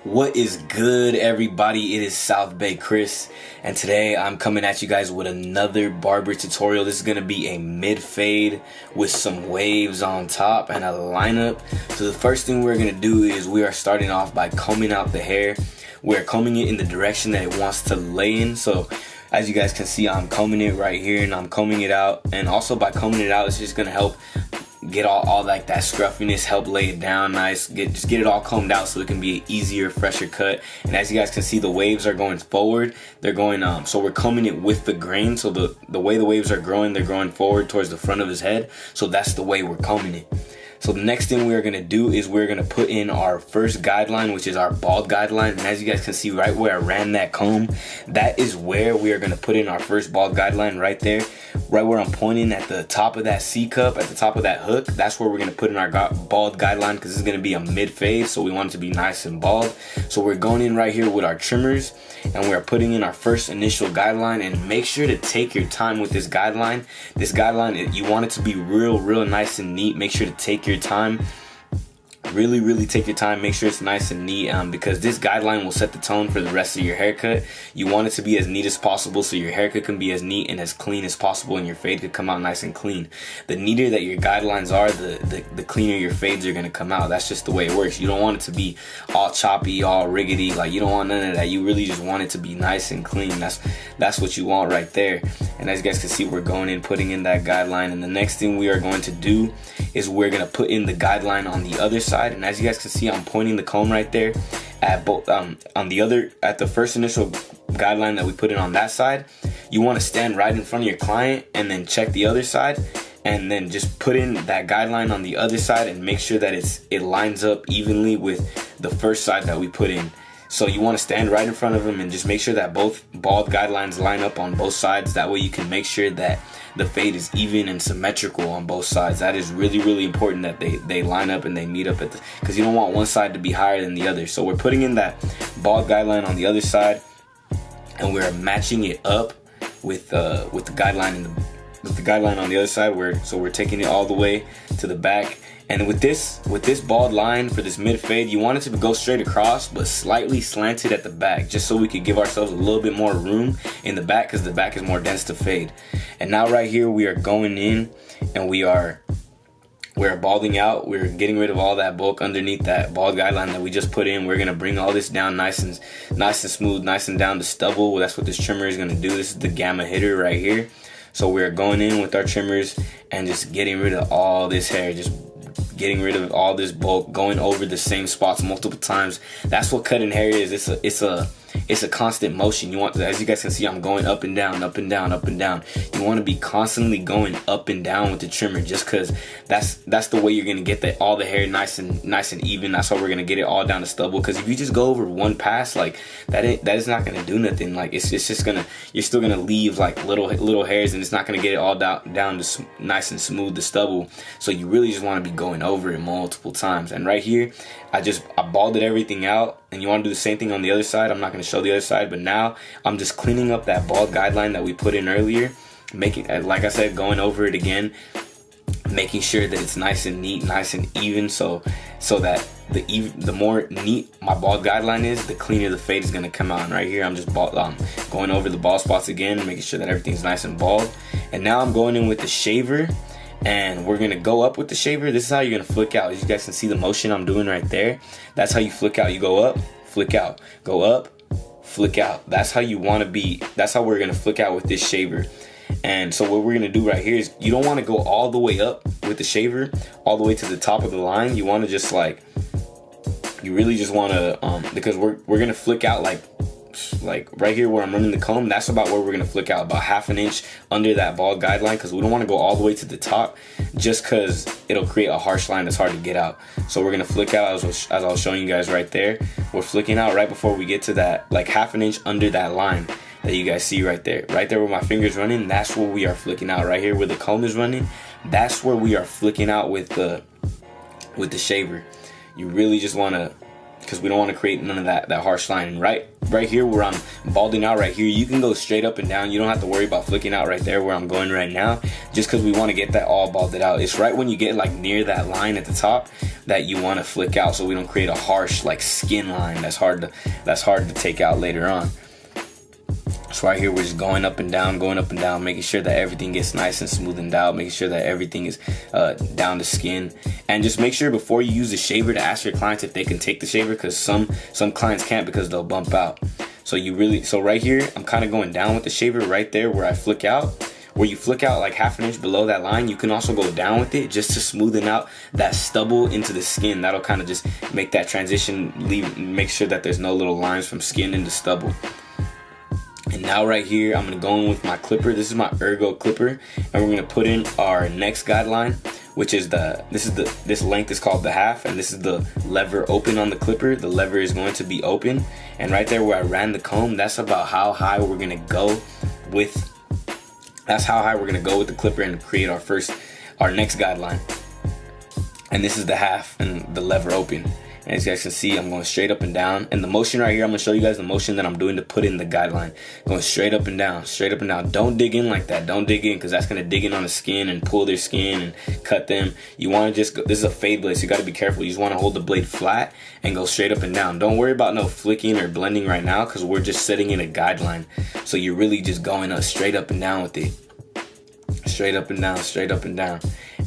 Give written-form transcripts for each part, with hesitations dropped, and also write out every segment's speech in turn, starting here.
What is good, everybody? It is South Bay Chris, and today I'm coming at you guys with another barber tutorial. This is going to be a mid-fade with some waves on top and a lineup. So the first thing we're going to do is we are starting off by combing out the hair. We're combing it in the direction that it wants to lay in. So as you guys can see, I'm combing it right here and I'm combing it out. And also by combing it out, it's just going to help get all like that scruffiness, help lay it down nice, just get it all combed out so it can be an easier, fresher cut. And as you guys can see, the waves are going forward. They're going so we're combing it with the grain, so the way the waves are growing, they're growing forward towards the front of his head. So that's the way we're combing it. So the next thing we're gonna do is we're gonna put in our first guideline, which is our bald guideline. And as you guys can see right where I ran that comb, that is where we are gonna put in our first bald guideline right there. Right where I'm pointing at the top of that C cup, at the top of that hook, that's where we're gonna put in our bald guideline, because this is gonna be a mid fade, so we want it to be nice and bald. So we're going in right here with our trimmers and we're putting in our first initial guideline. And make sure to take your time with this guideline. This guideline, you want it to be real nice and neat. Make sure to take your time. Really take your time. Make sure it's nice and neat, because this guideline will set the tone for the rest of your haircut. You want it to be as neat as possible so your haircut can be as neat and as clean as possible, and your fade could come out nice and clean. The neater that your guidelines are, the cleaner your fades are gonna come out. That's just the way it works. You don't want it to be all choppy, all riggedy. Like, you don't want none of that. You really just want it to be nice and clean. That's what you want right there. And as you guys can see, we're going in, putting in that guideline. And the next thing we are going to do is we're gonna put in the guideline on the other side. And as you guys can see, I'm pointing the comb right there at both at the first initial guideline that we put in on that side. You want to stand right in front of your client and then check the other side, and then just put in that guideline on the other side and make sure that it lines up evenly with the first side that we put in. So you want to stand right in front of them and just make sure that both bald guidelines line up on both sides. That way you can make sure that the fade is even and symmetrical on both sides. That is really important, that they line up and they meet up because you don't want one side to be higher than the other. So we're putting in that bald guideline on the other side, and we're matching it up with the guideline on the other side. We're taking it all the way to the back. And with this bald line for this mid fade, you want it to go straight across but slightly slanted at the back, just so we could give ourselves a little bit more room in the back, because the back is more dense to fade. And now right here we are going in and we're balding out. We're getting rid of all that bulk underneath that bald guideline that we just put in. We're gonna bring all this down nice and smooth, nice and down to stubble. That's what this trimmer is gonna do. This is the gamma hitter right here. So we're going in with our trimmers and just getting rid of all this hair, just getting rid of all this bulk, going over the same spots multiple times. That's what cutting hair is. It's a constant motion. You want, as you guys can see, I'm going up and down, up and down, up and down. You want to be constantly going up and down with the trimmer, just because that's the way you're gonna get all the hair nice and even. That's how we're gonna get it all down to stubble. Because if you just go over one pass, like that is not gonna do nothing. Like it's just gonna, you're still gonna leave like little hairs, and it's not gonna get it all down to nice and smooth to stubble. So you really just want to be going over it multiple times. And right here, I balded everything out, and you want to do the same thing on the other side. I'm not going to show the other side, but now I'm just cleaning up that bald guideline that we put in earlier, making, like I said, going over it again, making sure that it's nice and neat, nice and even, so that the more neat my bald guideline is, the cleaner the fade is going to come out. And right here, I'm just going over the bald spots again, making sure that everything's nice and bald. And now I'm going in with the shaver, and we're gonna go up with the shaver. This is how you're gonna flick out. As you guys can see the motion I'm doing right there, that's how you flick out. You go up, flick out, go up, flick out. That's how you want to be. That's how we're gonna flick out with this shaver. And so what we're gonna do right here is, you don't want to go all the way up with the shaver, all the way to the top of the line. You want to just you really just want to because we're gonna flick out like right here where I'm running the comb. That's about where we're gonna flick out, about ½ an inch under that bald guideline, because we don't want to go all the way to the top, just because it'll create a harsh line that's hard to get out. So we're gonna flick out as I was showing you guys right there. We're flicking out right before we get to that, like ½ an inch under that line that you guys see right there where my finger's running. That's where we are flicking out. Right here where the comb is running, that's where we are flicking out with the shaver. You really just want to, because we don't want to create none of that harsh line. And right right here where I'm balding out right here, you can go straight up and down. You don't have to worry about flicking out right there where I'm going right now, just because we want to get that all balded out. It's right when you get like near that line at the top that you want to flick out, so we don't create a harsh like skin line that's hard to take out later on. So right here, we're just going up and down, making sure that everything gets nice and smoothened out, making sure that everything is down to skin. And just make sure before you use the shaver to ask your clients if they can take the shaver, because some clients can't because they'll bump out. So right here, I'm kind of going down with the shaver right there where I flick out. Where you flick out like half an inch below that line, you can also go down with it just to smoothen out that stubble into the skin. That'll kind of just make that transition, make sure that there's no little lines from skin into stubble. And now right here, I'm gonna go in with my clipper. This is my Ergo clipper, and we're gonna put in our next guideline, which is this length is called the half, and this is the lever open on the clipper. The lever is going to be open, and right there where I ran the comb, that's about how high we're gonna go with. That's how high we're gonna go with the clipper and create our next guideline. And this is the half and the lever open. And as you guys can see, I'm going straight up and down. And the motion right here, I'm going to show you guys the motion that I'm doing to put in the guideline. Going straight up and down, straight up and down. Don't dig in like that. Don't dig in, because that's going to dig in on the skin and pull their skin and cut them. You want to just go, this is a fade blade, so you got to be careful. You just want to hold the blade flat and go straight up and down. Don't worry about no flicking or blending right now, because we're just setting in a guideline. So you're really just going up straight up and down with it. Straight up and down, straight up and down.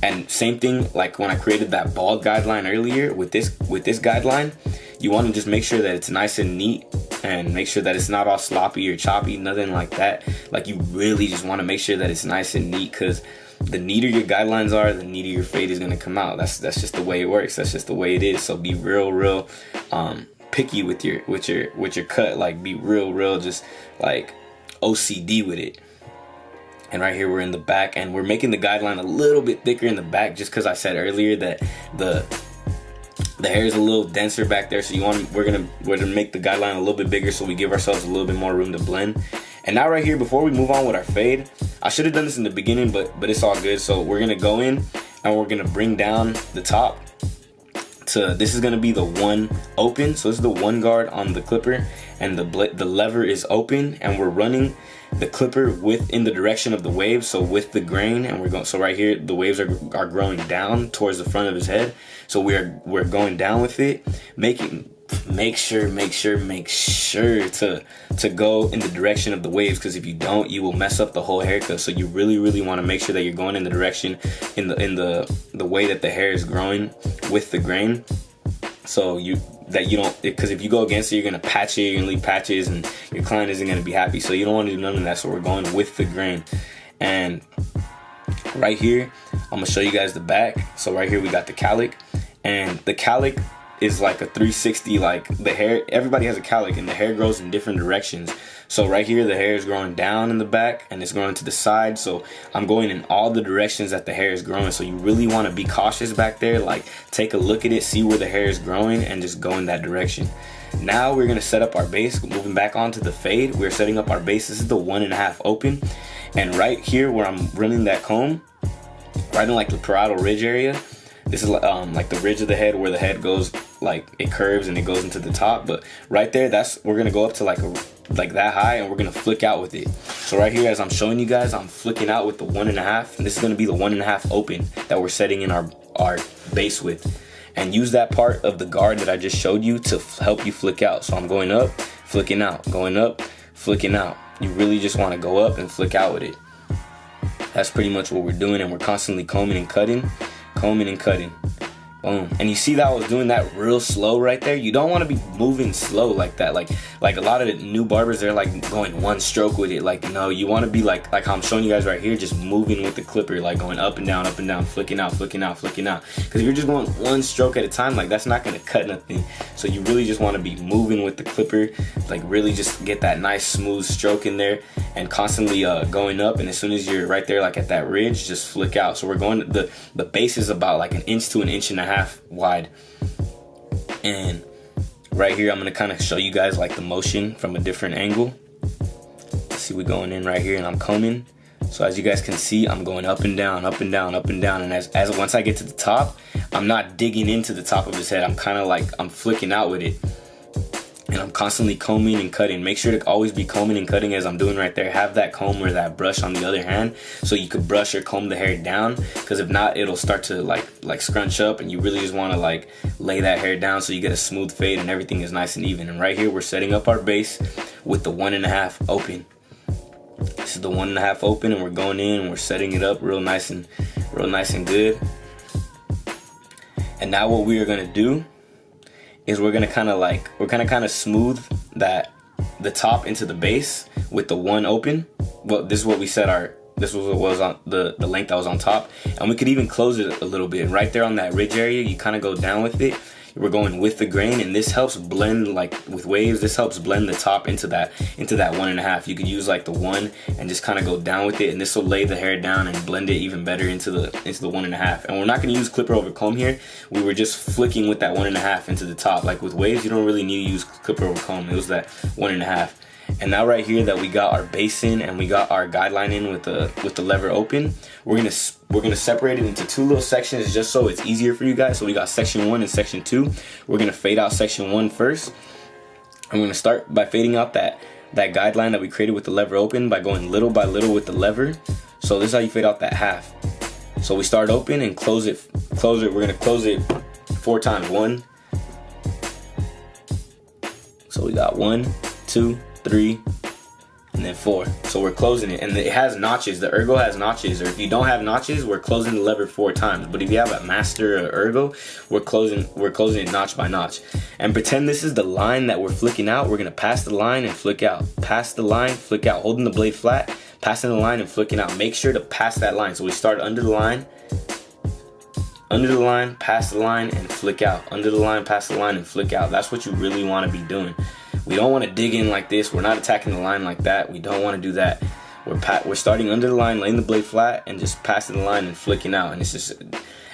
And same thing like when I created that bald guideline earlier with this guideline, you want to just make sure that it's nice and neat and make sure that it's not all sloppy or choppy, nothing like that. Like you really just want to make sure that it's nice and neat, because the neater your guidelines are, the neater your fade is going to come out. That's just the way it works. That's just the way it is. So be real picky with your cut. Like be real just like OCD with it. And right here we're in the back, and we're making the guideline a little bit thicker in the back, just because I said earlier that the hair is a little denser back there. So we're gonna make the guideline a little bit bigger, so we give ourselves a little bit more room to blend. And now right here, before we move on with our fade, I should have done this in the beginning, but it's all good. So we're gonna go in and we're gonna bring down the top to, this is gonna be the one open. So this is the one guard on the clipper, and the lever is open, and we're running the clipper in the direction of the waves, so with the grain, and so right here the waves are growing down towards the front of his head, so we're going down with it, make sure to go in the direction of the waves, because if you don't, you will mess up the whole haircut. So you really want to make sure that you're going in the direction in the way that the hair is growing with the grain, so you don't, because if you go against it, you're gonna patch it, you're gonna leave patches, and your client isn't gonna be happy. So you don't want to do none of that. So we're going with the grain. And right here, I'm gonna show you guys the back. So right here we got the calic, and the calic is like a 360. Like the hair, everybody has a calic, and the hair grows in different directions. So right here, the hair is growing down in the back, and it's growing to the side. So I'm going in all the directions that the hair is growing. So you really want to be cautious back there. Like take a look at it, see where the hair is growing, and just go in that direction. Now we're gonna set up our base. Moving back onto the fade, we're setting up our base. This is the 1.5 open, and right here where I'm running that comb, right in like the parietal ridge area. This is like the ridge of the head where the head goes, like it curves and it goes into the top. But right there, we're gonna go up to like that high, and we're gonna flick out with it. So right here, as I'm showing you guys, I'm flicking out with the 1.5, and this is gonna be the 1.5 open that we're setting in our base with. And use that part of the guard that I just showed you to help you flick out. So I'm going up, flicking out, going up, flicking out. You really just want to go up and flick out with it. That's pretty much what we're doing, and we're constantly combing and cutting. Boom. And you see that I was doing that real slow right there. You don't want to be moving slow like that. Like a lot of the new barbers, they're like going one stroke with it. Like no, you want to be like how I'm showing you guys right here, just moving with the clipper, like going up and down, flicking out. Because if you're just going one stroke at a time, like that's not gonna cut nothing. So you really just want to be moving with the clipper, like really just get that nice smooth stroke in there, and constantly going up. And as soon as you're right there, like at that ridge, just flick out. So we're going, the base is about like 1 inch to 1.5 inches wide. And right here, I'm gonna kind of show you guys like the motion from a different angle. See, we're going in right here, and I'm combing. So as you guys can see, I'm going up and down. And as once I get to the top, I'm not digging into the top of his head. I'm kind of like, I'm flicking out with it. And I'm constantly combing and cutting. Make sure to always be combing and cutting as I'm doing right there. Have that comb or that brush on the other hand so you could brush or comb the hair down, because if not, it'll start to like scrunch up, and you really just want to like lay that hair down so you get a smooth fade and everything is nice and even. And right here we're setting up our base with the 1.5 open. This is the 1.5 open, and we're going in and we're setting it up real nice and good. And now what we are gonna do is we're gonna kind of smooth the top into the base with the 1 open. Well, this is what we set this was what was on the length that was on top, and we could even close it a little bit. And right there on that ridge area, you kind of go down with it. We're going with the grain, and this helps blend, like with waves, this helps blend the top into that 1.5. You could use like the 1 and just kind of go down with it, and this will lay the hair down and blend it even better into the 1.5. And we're not going to use clipper over comb here. We were just flicking with that 1.5 into the top. Like with waves, you don't really need to use clipper over comb. It was that 1.5. And now right here that we got our base in and we got our guideline in with the lever open, we're gonna separate it into 2 little sections just so it's easier for you guys. So we got section 1 and section 2. We're gonna fade out section 1 first. I'm gonna start by fading out that guideline that we created with the lever open by going little by little with the lever. So this is how you fade out that half. So we start open and close it. We're gonna close it 4 times. 1. So we got 1, 2, 3, and then 4. So we're closing it, and it has notches. The ergo has notches, or if you don't have notches, we're closing the lever 4 times. But if you have a master or ergo, we're closing it notch by notch. And pretend this is the line that we're flicking out. We're gonna pass the line and flick out. Pass the line, flick out, holding the blade flat, passing the line and flicking out. Make sure to pass that line. So we start under the line, pass the line and flick out. Under the line, pass the line and flick out. That's what you really want to be doing. We don't want to dig in like this. We're not attacking the line like that. We don't want to do that. We're starting under the line, laying the blade flat, and just passing the line and flicking out. And it's just,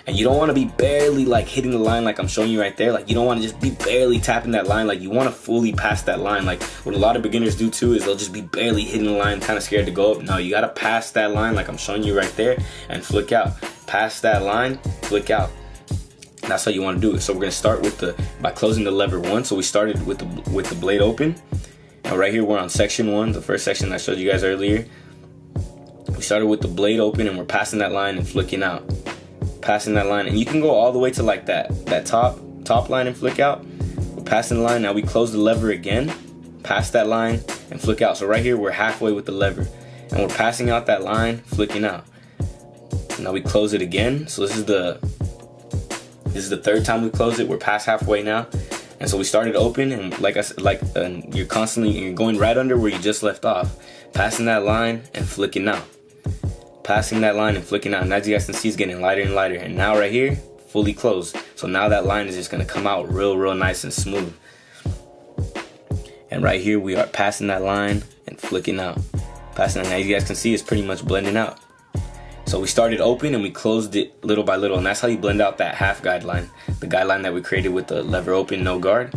and you don't want to be barely like hitting the line like I'm showing you right there. Like you don't want to just be barely tapping that line. Like you want to fully pass that line. Like what a lot of beginners do too is they'll just be barely hitting the line, kind of scared to go up. No, you got to pass that line like I'm showing you right there and flick out. Pass that line, flick out. That's how you want to do it. So we're going to start by closing the lever 1. So we started with the blade open, and right here we're on section 1, the first section I showed you guys earlier. We started with the blade open, and we're passing that line and flicking out, passing that line, and you can go all the way to like that top line and flick out. We're passing the line. Now we close the lever again, pass that line and flick out. So right here we're halfway with the lever, and we're passing out that line, flicking out. Now we close it again. So this is the 3rd time we close it. We're past halfway now, and so we started open, and like I said, you're going right under where you just left off, passing that line and flicking out, passing that line and flicking out. And as you guys can see, it's getting lighter and lighter. And now right here, fully closed. So now that line is just gonna come out real nice and smooth. And right here we are passing that line and flicking out, passing. Now you guys can see it's pretty much blending out. So we started open and we closed it little by little, and that's how you blend out that half guideline, the guideline that we created with the lever open, no guard,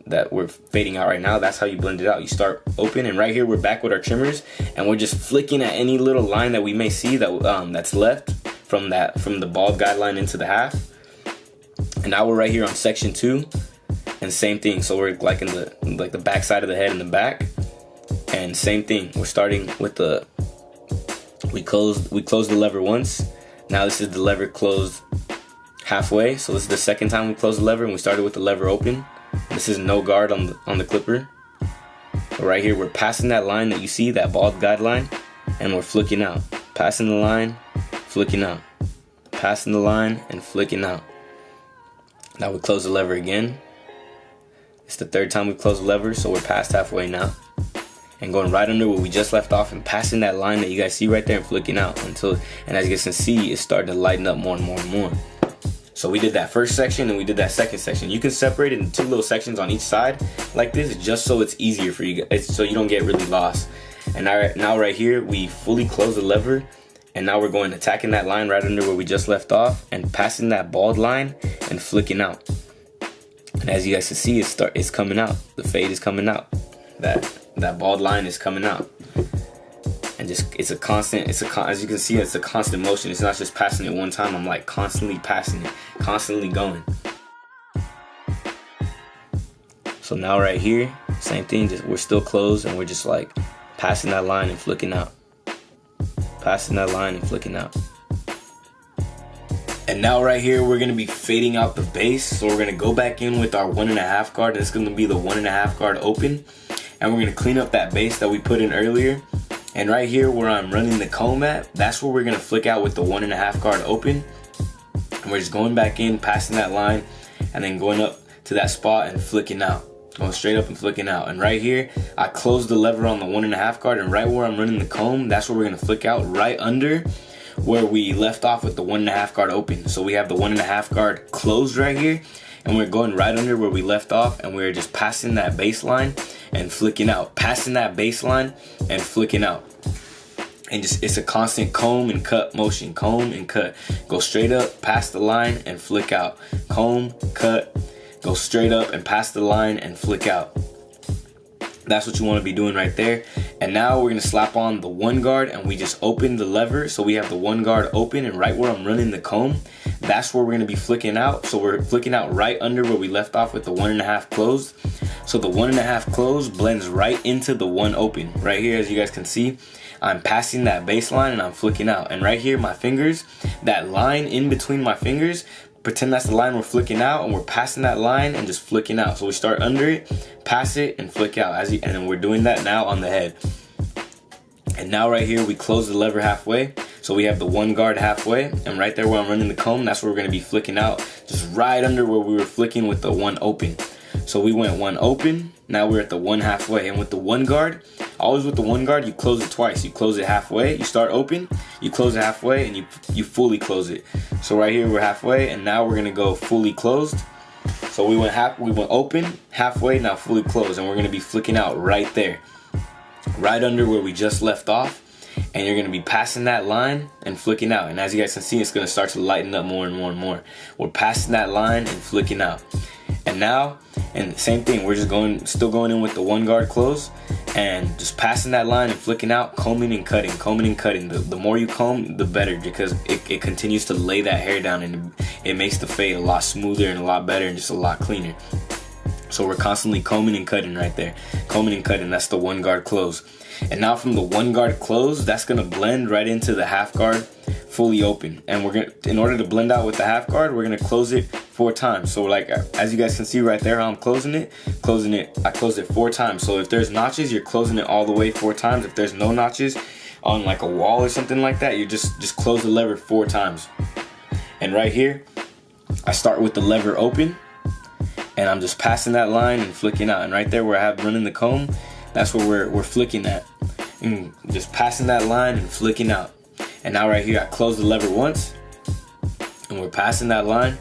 that we're fading out right now. That's how you blend it out. You start open, and right here we're back with our trimmers, and we're just flicking at any little line that we may see that's left from the bald guideline into the half. And now we're right here on section 2, and same thing. So we're like in the back side of the head in the back, and same thing. We're starting with we closed the lever once. Now this is the lever closed halfway. So this is the 2nd time we closed the lever, and we started with the lever open. This is no guard on the clipper. But right here we're passing that line that you see, that bald guideline, and we're flicking out, passing the line, flicking out, passing the line and flicking out. Now we close the lever again. It's the 3rd time we closed the lever, so we're past halfway now, and going right under where we just left off and passing that line that you guys see right there and flicking out and as you guys can see, it's starting to lighten up more and more and more. So we did that first section and we did that second section. You can separate it in 2 little sections on each side like this, just so it's easier for you guys, so you don't get really lost. And now right here we fully close the lever, and now we're going attacking that line right under where we just left off and passing that bald line and flicking out. And as you guys can see, it's coming out. The fade is coming out. That bald line is coming out, and just as you can see, it's a constant motion. It's not just passing it one time. I'm like constantly passing it, constantly going. So now right here Same thing, just we're still closed and we're just like passing that line and flicking out. Passing that line and flicking out. And now right here, we're gonna be fading out the base. So we're gonna go back in with our 1.5 guard. That's gonna be the 1.5 guard open. And we're gonna clean up that base that we put in earlier. And right here where I'm running the comb at, that's where we're gonna flick out with the 1.5 guard open. And we're just going back in, passing that line, and then going up to that spot and flicking out. Going straight up and flicking out. And right here, I closed the lever on the 1.5 guard, and right where I'm running the comb, that's where we're gonna flick out, right under where we left off with the 1.5 guard open. So we have the 1.5 guard closed right here, and we're going right under where we left off, and we're just passing that baseline and flicking out, passing that baseline and flicking out. And just, it's a constant comb and cut motion, comb and cut. Go straight up, pass the line and flick out. Comb, cut, go straight up and pass the line and flick out. That's what you want to be doing right there. And now we're going to slap on the 1 guard, and we just open the lever. So we have the 1 guard open, and right where I'm running the comb, that's where we're going to be flicking out. So we're flicking out right under where we left off with the 1.5 closed. So the 1.5 closed blends right into the 1 open. Right here, as you guys can see, I'm passing that baseline and I'm flicking out. And right here, my fingers, that line in between my fingers, pretend that's the line we're flicking out, and we're passing that line and just flicking out. So we start under it, pass it, and flick out. And then we're doing that now on the head. And now right here, we close the lever halfway. So we have the 1 guard halfway, and right there where I'm running the comb, that's where we're gonna be flicking out, just right under where we were flicking with the 1 open. So we went 1 open, now we're at the 1 halfway. And with the 1 guard, always with the 1 guard, you close it twice. You close it halfway, you start open, you close it halfway, and you fully close it. So right here we're halfway, and now we're gonna go fully closed. So we went open, halfway, now fully closed, and we're gonna be flicking out right there, right under where we just left off. And you're gonna be passing that line and flicking out. And as you guys can see, it's gonna start to lighten up more and more and more. We're passing that line and flicking out. And now, and same thing, we're just still going in with the 1 guard close and just passing that line and flicking out, combing and cutting, combing and cutting. The more you comb, the better, because it continues to lay that hair down, and it makes the fade a lot smoother and a lot better and just a lot cleaner. So we're constantly combing and cutting right there. Combing and cutting, that's the 1 guard close. And now from the 1 guard close, that's gonna blend right into the half guard fully open. And we're gonna, in order to blend out with the half guard, we're gonna close it 4 times. So like, as you guys can see right there how I'm closing it, I closed it 4 times. So if there's notches, you're closing it all the way 4 times. If there's no notches on like a wall or something like that, you just close the lever 4 times. And right here, I start with the lever open, and I'm just passing that line and flicking out. And right there where I have running the comb, that's where we're flicking at. And just passing that line and flicking out. And now right here, I close the lever once, and we're passing that line,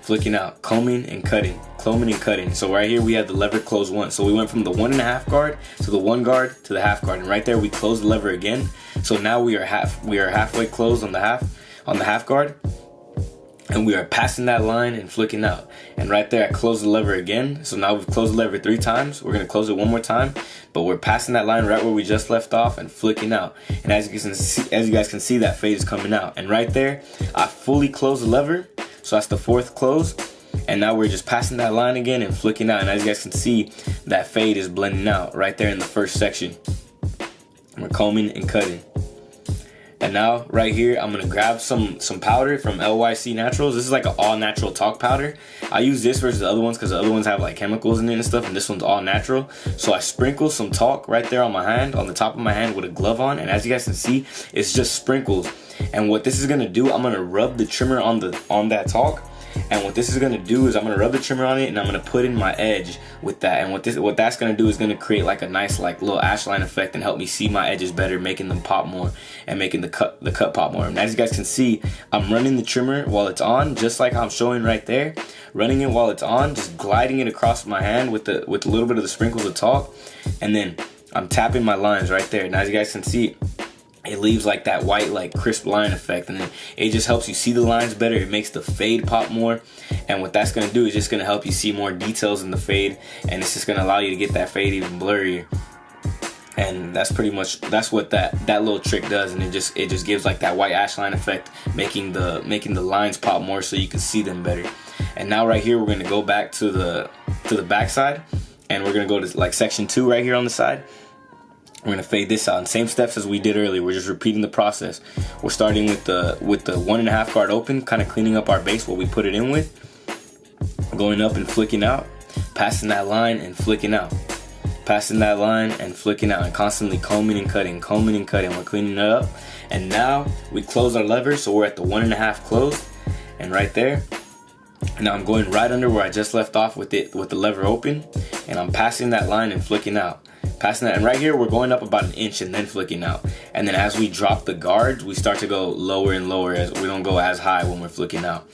flicking out, combing and cutting, combing and cutting. So right here, we have the lever closed once. So we went from the 1.5 guard to the 1 guard to the half guard. And right there, we close the lever again. So now we are halfway closed on the half guard. And we are passing that line and flicking out. And right there, I close the lever again. So now we've closed the lever 3 times. We're gonna close it 1 more time, but we're passing that line right where we just left off and flicking out. And as you guys can see, that fade is coming out. And right there, I fully close the lever. So that's the 4th close. And now we're just passing that line again and flicking out. And as you guys can see, that fade is blending out right there in the first section. And we're combing and cutting. And now right here, I'm gonna grab some powder from LYC Naturals. This is like an all natural talc powder. I use this versus the other ones because the other ones have like chemicals in it and stuff, and this one's all natural. So I sprinkle some talc right there on my hand, on the top of my hand with a glove on, and as you guys can see, it's just sprinkles. And what this is gonna do, I'm gonna rub the trimmer on that talc. And what this is gonna do is I'm gonna rub the trimmer on it, and I'm gonna put in my edge with that. And what that's gonna do is gonna create like a nice like little ash line effect and help me see my edges better, making them pop more and making the cut pop more. And as you guys can see, I'm running the trimmer while it's on, just like I'm showing right there. Running it while it's on, just gliding it across my hand with a little bit of the sprinkles of talc, and then I'm tapping my lines right there. And as you guys can see, it leaves like that white, like crisp line effect, and then it just helps you see the lines better. It makes the fade pop more, and what that's gonna do is just gonna help you see more details in the fade, and it's just gonna allow you to get that fade even blurrier. And that's what that little trick does, and it just gives like that white ash line effect, making the lines pop more so you can see them better. And now right here, we're gonna go back to the backside. and we're gonna go to like section 2 right here on the side. We're gonna fade this out, and same steps as we did earlier. We're just repeating the process. We're starting with the 1.5 guard open, kind of cleaning up our base, what we put it in with, going up and flicking out, passing that line and flicking out, passing that line and flicking out, and constantly combing and cutting, combing and cutting. We're cleaning it up, and now we close our lever, so we're at the 1.5 closed, and right there. Now I'm going right under where I just left off with the lever open, and I'm passing that line and flicking out. Passing that, and right here we're going up about 1 inch and then flicking out. And then as we drop the guards, we start to go lower and lower, as we don't go as high when we're flicking out.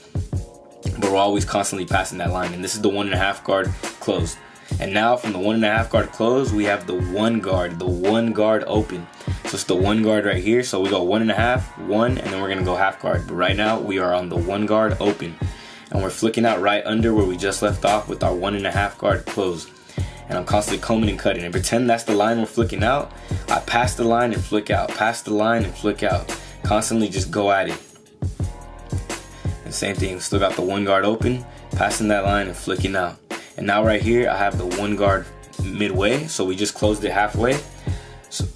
But we're always constantly passing that line, and this is the 1.5 guard closed. And now from the 1.5 guard closed, we have the 1 guard open. So it's the 1 guard right here. So we go 1.5, 1, and then we're gonna go half guard. But right now we are on the 1 guard open, and we're flicking out right under where we just left off with our 1.5 guard closed. And I'm constantly combing and cutting, and pretend that's the line we're flicking out. I pass the line and flick out, pass the line and flick out. Constantly just go at it. And same thing, still got the 1 guard open, passing that line and flicking out. And now right here I have the 1 guard midway, so we just closed it halfway. So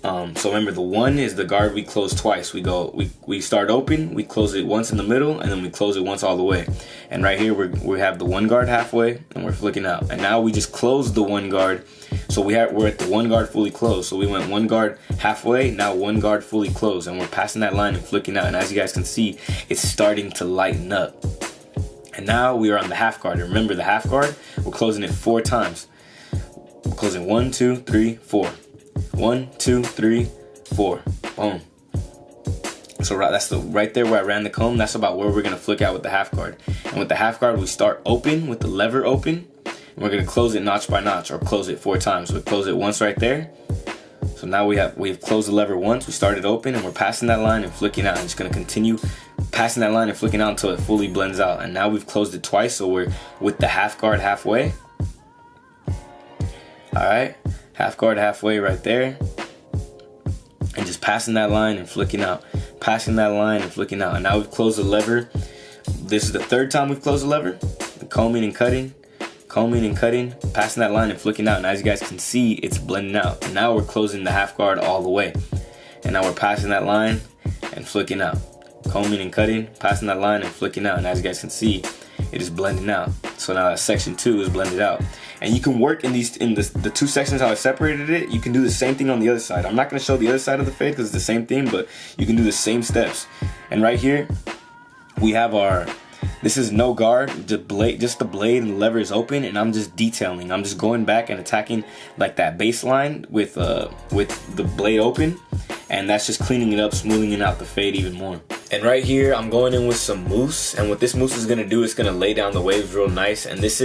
remember, the 1 is the guard we close twice. We start open, we close it once in the middle, and then we close it once all the way. And right here we have the 1 guard halfway, and we're flicking out. And now we just closed the 1 guard, so we're at the 1 guard fully closed. So we went 1 guard halfway, now 1 guard fully closed, and we're passing that line and flicking out. And as you guys can see, it's starting to lighten up. And now we are on the half guard. And remember, the half guard, we're closing it 4 times. We're closing 1, 2, 3, 4. 1, 2, 3, 4. Boom. So that's right there where I ran the comb. That's about where we're gonna flick out with the half guard. And with the half guard, we start open with the lever open, and we're gonna close it notch by notch, or close it 4 times. So we close it once right there. So now we've closed the lever once. We started open, and we're passing that line and flicking out. And just gonna continue passing that line and flicking out until it fully blends out. And now we've closed it twice, so we're with the half guard halfway. All right. Half guard halfway right there, and just passing that line and flicking out, passing that line and flicking out. And now we've closed the lever. This is the 3rd time we've closed the lever. Combing and cutting, passing that line and flicking out. And as you guys can see, it's blending out. And now we're closing the half guard all the way. And now we're passing that line and flicking out, combing and cutting, passing that line and flicking out. And as you guys can see, it is blending out. So now that section 2 is blended out. And you can work in the 2 sections how I separated it. You can do the same thing on the other side. I'm not going to show the other side of the fade because it's the same thing, but you can do the same steps. And right here, we have this is no guard, just the blade and the lever is open, and I'm just detailing. I'm just going back and attacking like that baseline with the blade open, and that's just cleaning it up, smoothing out the fade even more. And right here, I'm going in with some mousse, and what this mousse is gonna do is gonna lay down the waves real nice. And this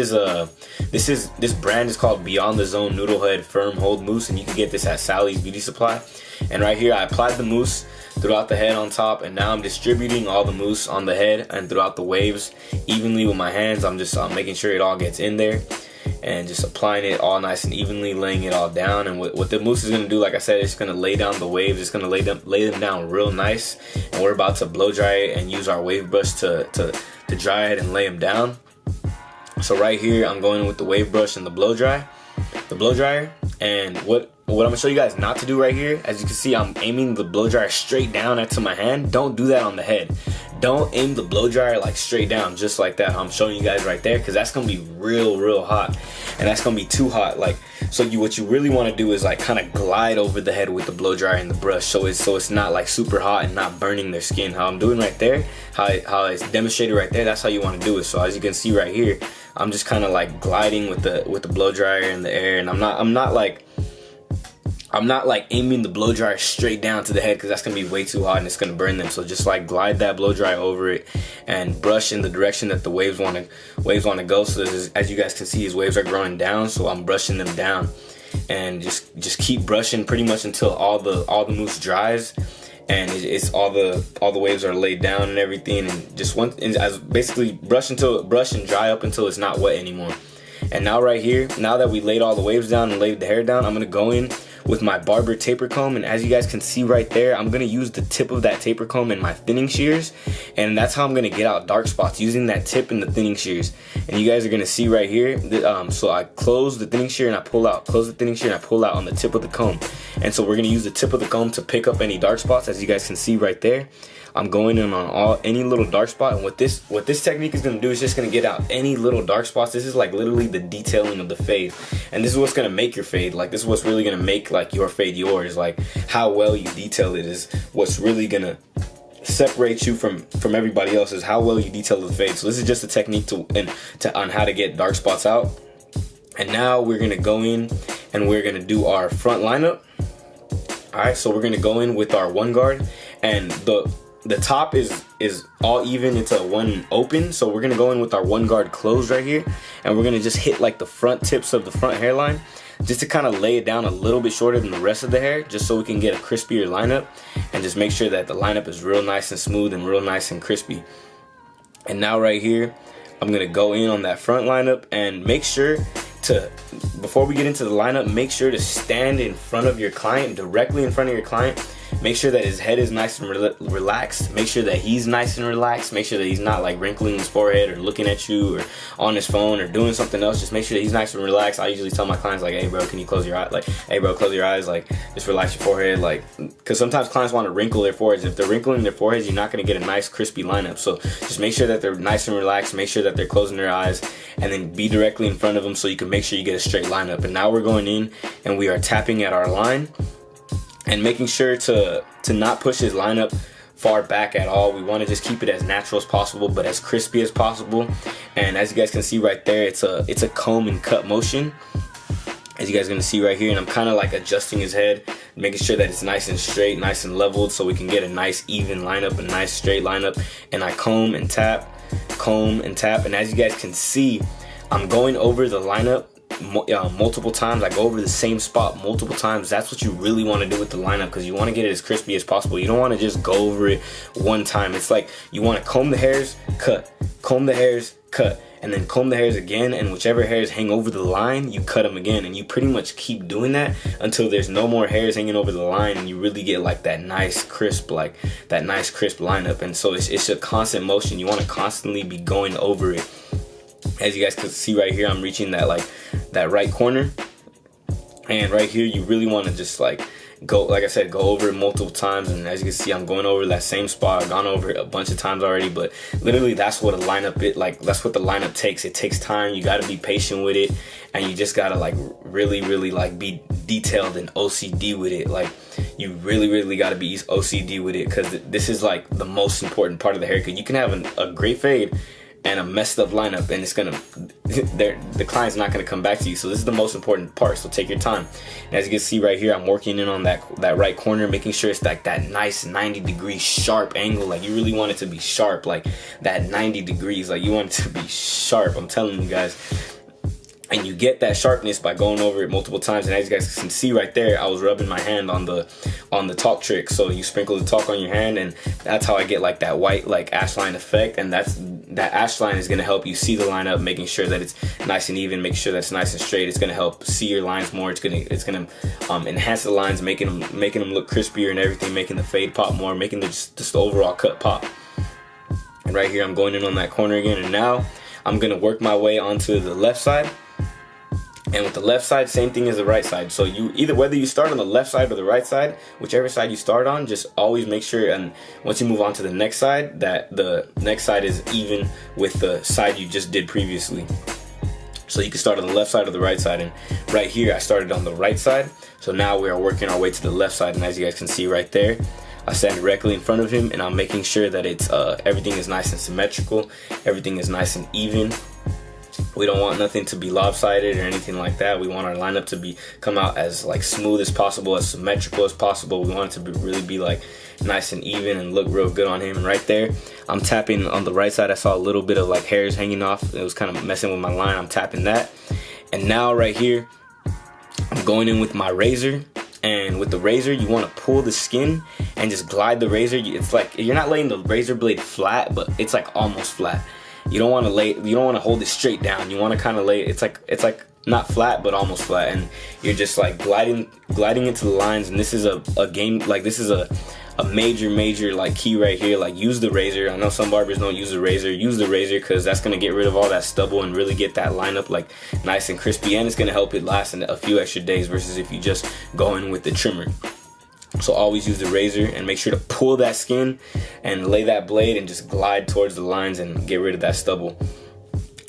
brand is called Beyond the Zone Noodle Head Firm Hold Mousse, and you can get this at Sally's Beauty Supply. And right here, I applied the mousse throughout the head on top, and now I'm distributing all the mousse on the head and throughout the waves evenly with my hands. I'm just making sure it all gets in there, and just applying it all nice and evenly, laying it all down. And what the mousse is going to do, like I said, it's going to lay down the waves. It's going to lay them down real nice. And we're about to blow dry it and use our wave brush to dry it and lay them down. So right here, I'm going with the wave brush and the blow dryer. And what I'm gonna show you guys not to do right here, as you can see, I'm aiming the blow dryer straight down into my hand. Don't do that on the head. Don't aim the blow dryer like straight down, just like that. I'm showing you guys right there, because that's gonna be real hot, and that's gonna be too hot. So what you really want to do is like kind of glide over the head with the blow dryer and the brush, so it's not like super hot and not burning their skin. How I'm doing right there, how it's demonstrated right there, that's how you want to do it. So as you can see right here, I'm just kind of like gliding with the blow dryer in the air, and I'm not like aiming the blow dryer straight down to the head, because that's gonna be way too hot and it's gonna burn them. So just like glide that blow dryer over it and brush in the direction that the waves want to go. So as you guys can see, his waves are growing down, so I'm brushing them down, and just keep brushing pretty much until all the mousse dries, and it's all the waves are laid down and everything, and basically brush and dry up until it's not wet anymore. And now right here, now that we laid all the waves down and laid the hair down, I'm gonna go in with my barber taper comb, and as you guys can see right there, I'm gonna use the tip of that taper comb in my thinning shears, and that's how I'm gonna get out dark spots, using that tip and the thinning shears. And you guys are gonna see right here that, so I close the thinning shear and I pull out, close the thinning shear and I pull out on the tip of the comb. And so we're gonna use the tip of the comb to pick up any dark spots. As you guys can see right there, I'm going in on any little dark spot, and what this technique is gonna do is just gonna get out any little dark spots. This is like literally the detailing of the fade, and this is what's gonna make your fade. Like, this is what's really gonna make like your fade yours. Like, how well you detail it is what's really gonna separate you from everybody else, is how well you detail the fade. So this is just a technique on how to get dark spots out. And now we're gonna go in and we're gonna do our front lineup. All right, so we're gonna go in with our one guard, and the top is all even, it's a one open. So we're gonna go in with our one guard closed right here, and we're gonna just hit like the front tips of the front hairline, just to kind of lay it down a little bit shorter than the rest of the hair, just so we can get a crispier lineup, and just make sure that the lineup is real nice and smooth and real nice and crispy. And now right here, I'm gonna go in on that front lineup, and make sure to, before we get into the lineup, make sure to stand in front of your client, directly in front of your client. Make sure that his head is nice and relaxed. Make sure that he's nice and relaxed. Make sure that he's not like wrinkling his forehead or looking at you or on his phone or doing something else. Just make sure that he's nice and relaxed. I usually tell my clients, like, hey bro, can you close your eyes? Like, hey bro, close your eyes. Like, just relax your forehead. Like, because sometimes clients want to wrinkle their foreheads. If they're wrinkling their foreheads, you're not going to get a nice crispy lineup. So just make sure that they're nice and relaxed. Make sure that they're closing their eyes, and then be directly in front of them so you can make sure you get a straight lineup. And now we're going in and we are tapping at our line, and making sure to not push his lineup far back at all. We want to just keep it as natural as possible, but as crispy as possible. And as you guys can see right there, it's a comb and cut motion, as you guys are gonna see right here. And I'm kind of like adjusting his head, making sure that it's nice and straight, nice and leveled, so we can get a nice even lineup, a nice straight lineup. And I comb and tap, and as you guys can see, I'm going over the lineup multiple times. I go over the same spot multiple times. That's what you really want to do with the lineup, because you want to get it as crispy as possible. You don't want to just go over it one time. It's like you want to comb the hairs, cut, comb the hairs, cut, and then comb the hairs again, and whichever hairs hang over the line, you cut them again. And you pretty much keep doing that until there's no more hairs hanging over the line, and you really get like that nice crisp lineup. And so it's a constant motion. You want to constantly be going over it. As you guys can see right here, I'm reaching that right corner, and right here you really want to just go over it multiple times. And as you can see, I'm going over that same spot. I've gone over it a bunch of times already, but literally that's what a lineup that's what the lineup takes. It takes time. You got to be patient with it, and you just gotta really be detailed and OCD with it. Like, you really got to be OCD with it, because this is like the most important part of the haircut. You can have a great fade and a messed up lineup, and it's gonna, the client's not gonna come back to you. So this is the most important part, so take your time. And as you can see right here, I'm working in on that right corner, making sure it's like that nice 90-degree sharp angle. Like, you really want it to be sharp, like that 90 degrees. Like, you want it to be sharp, I'm telling you guys. And you get that sharpness by going over it multiple times. And as you guys can see right there, I was rubbing my hand on the talc trick. So you sprinkle the talc on your hand, and that's how I get like that white ash line effect. And that ash line is gonna help you see the lineup, making sure that it's nice and even, make sure that it's nice and straight. It's gonna help see your lines more. It's gonna enhance the lines, making them look crispier and everything, making the fade pop more, making just the overall cut pop. And right here, I'm going in on that corner again, and now I'm gonna work my way onto the left side. And with the left side, same thing as the right side. So whether you start on the left side or the right side, whichever side you start on, just always make sure, and once you move on to the next side, that the next side is even with the side you just did previously. So you can start on the left side or the right side. And right here, I started on the right side. So now we are working our way to the left side. And as you guys can see right there, I stand directly in front of him, and I'm making sure that it's everything is nice and symmetrical. Everything is nice and even. We don't want nothing to be lopsided or anything like that. We want our lineup to come out as smooth as possible, as symmetrical as possible. We want it to really be nice and even and look real good on him. And right there, I'm tapping on the right side. I saw a little bit of hairs hanging off. It was kind of messing with my line. I'm tapping that. And now right here, I'm going in with my razor. And with the razor, you want to pull the skin and just glide the razor. It's like you're not laying the razor blade flat, but it's almost flat. You don't want to hold it straight down. You want to kind of lay it. It's like not flat, but almost flat, and you're just like gliding into the lines. And this is a game, like this is a major like key right here. Like, use the razor. I know some barbers don't use the razor. Use the razor, because that's gonna get rid of all that stubble and really get that lineup like nice and crispy, and it's gonna help it last a few extra days versus if you just go in with the trimmer. So always use the razor, and make sure to pull that skin and lay that blade and just glide towards the lines and get rid of that stubble.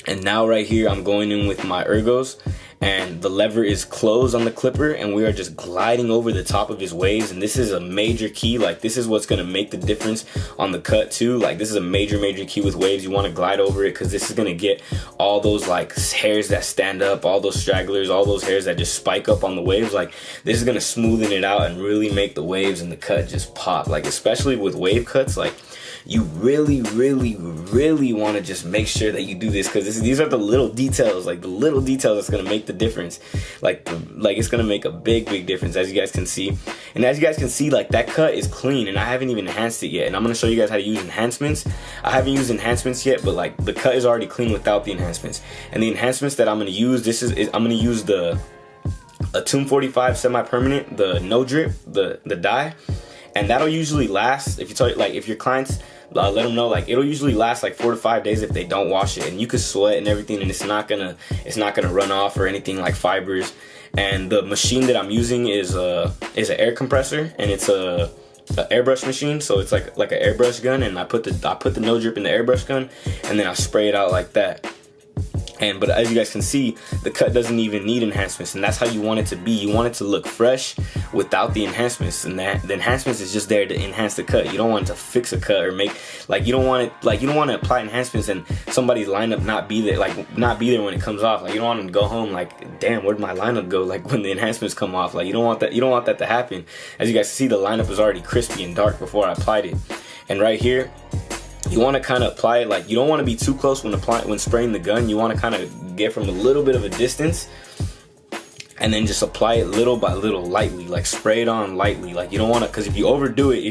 And now right here, I'm going in with my ergos, and the lever is closed on the clipper, and we are just gliding over the top of his waves. And this is a major key. Like, this is what's gonna make the difference on the cut too. Like, this is a major key with waves. You want to glide over it, because this is gonna get all those like hairs that stand up, all those stragglers, all those hairs that just spike up on the waves. Like, this is gonna smoothen it out and really make the waves and the cut just pop. Like, especially with wave cuts, like, you really want to just make sure that you do this, because these are the little details, like the little details that's going to make the difference. Like it's going to make a big difference, as you guys can see. And as you guys can see, like, that cut is clean, and I haven't even enhanced it yet. And I'm going to show you guys how to use enhancements. I haven't used enhancements yet, but like, the cut is already clean without the enhancements. And the enhancements that I'm going to use, I'm going to use a Tomb 45 semi-permanent, the no drip, the dye. And that'll usually last, if your clients, let them know, like, it'll usually last like 4 to 5 days if they don't wash it. And you can sweat and everything, and it's not gonna run off or anything like fibers. And the machine that I'm using is an air compressor, and it's a airbrush machine. So it's like an airbrush gun, and I put the no drip in the airbrush gun, and then I spray it out like that. But as you guys can see, the cut doesn't even need enhancements, and that's how you want it to be. You want it to look fresh without the enhancements, and the enhancements is just there to enhance the cut. You don't want it to fix a cut or make, like, you don't want to apply enhancements and somebody's lineup not be there when it comes off. Like, you don't want them to go home like, damn, where'd my lineup go? Like, when the enhancements come off, like, you don't want that to happen. As you guys see, the lineup is already crispy and dark before I applied it. And right here, you want to kind of apply it, like, you don't want to be too close when spraying the gun. You want to kind of get from a little bit of a distance, and then just apply it little by little, lightly. Like, spray it on lightly. Like, you don't want to, because if you overdo it,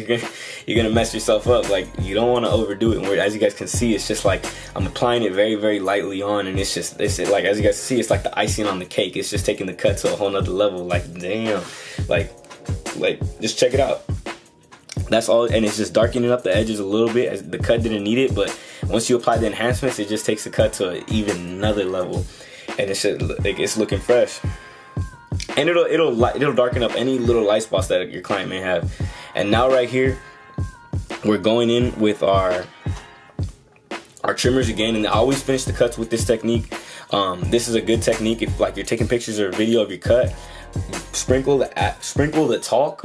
you're gonna mess yourself up. Like, you don't want to overdo it. And as you guys can see, it's just like I'm applying it very lightly on, and it's like, as you guys see, it's like the icing on the cake. It's just taking the cut to a whole nother level. Like, damn, like just check it out. That's all, and it's just darkening up the edges a little bit, as the cut didn't need it. But once you apply the enhancements, it just takes the cut to even another level, and it's looking fresh. And it'll darken up any little light spots that your client may have. And now right here, we're going in with our trimmers again, and I always finish the cuts with this technique. This is a good technique if, like, you're taking pictures or video of your cut. Sprinkle the talc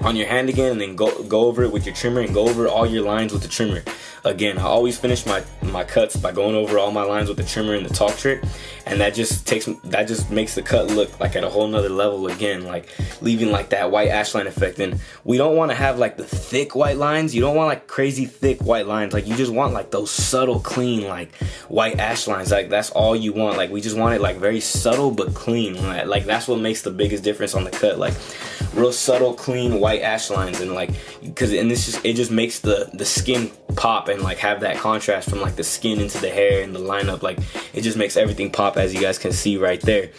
on your hand again, and then go over it with your trimmer, and go over all your lines with the trimmer. Again, I always finish my cuts by going over all my lines with the trimmer and the talk trick, and that just makes the cut look like at a whole nother level again, like leaving like that white ash line effect. And we don't want to have like the thick white lines. You don't want like crazy thick white lines. Like, you just want like those subtle, clean, like white ash lines. Like, that's all you want. Like, we just want it like very subtle but clean. Like that's what makes the biggest difference on the cut. Like, real subtle, clean white ash lines, and like, it just makes the skin pop and like have that contrast from like the skin into the hair and the lineup. Like, it just makes everything pop, as you guys can see right there.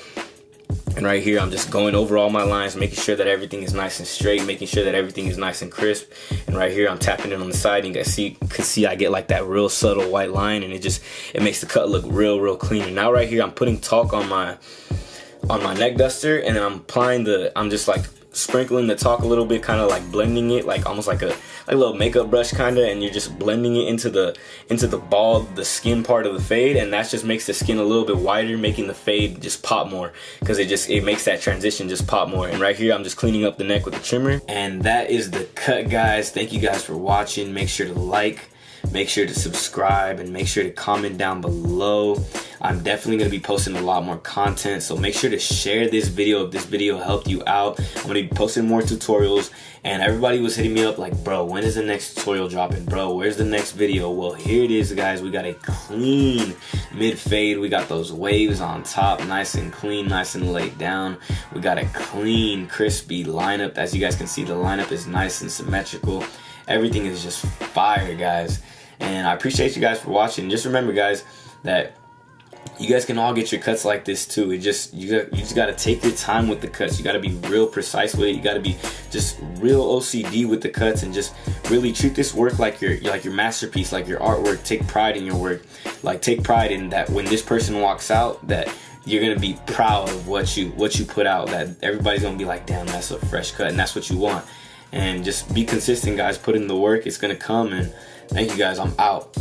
And right here, I'm just going over all my lines, making sure that everything is nice and straight, making sure that everything is nice and crisp. And right here, I'm tapping it on the side, and you guys can see I get like that real subtle white line, and it makes the cut look real clean. And now right here, I'm putting talc on my neck duster, and then I'm just like sprinkling the talc a little bit, kind of like blending it, like almost like a little makeup brush kind of, and you're just blending it into the skin part of the fade, and that just makes the skin a little bit wider, making the fade just pop more, because it makes that transition just pop more. And right here, I'm just cleaning up the neck with the trimmer. And that is the cut, guys. Thank you guys for watching. Make sure to like, make sure to subscribe, and make sure to comment down below. I'm definitely going to be posting a lot more content, so make sure to share this video if this video helped you out. I'm going to be posting more tutorials, and everybody was hitting me up like, bro, when is the next tutorial dropping? Bro, where's the next video? Well, here it is, guys. We got a clean mid fade. We got those waves on top, nice and clean, nice and laid down. We got a clean, crispy lineup. As you guys can see, the lineup is nice and symmetrical. Everything is just fire, guys. And I appreciate you guys for watching. Just remember, guys, that You guys can all get your cuts like this too. You just gotta take your time with the cuts. You gotta be real precise with it. You gotta be just real OCD with the cuts, and just really treat this work like your masterpiece, like your artwork. Take pride in your work. Like, take pride in that when this person walks out, that you're gonna be proud of what you put out. That everybody's gonna be like, damn, that's a fresh cut, and that's what you want. And just be consistent, guys. Put in the work. It's gonna come. And thank you, guys. I'm out.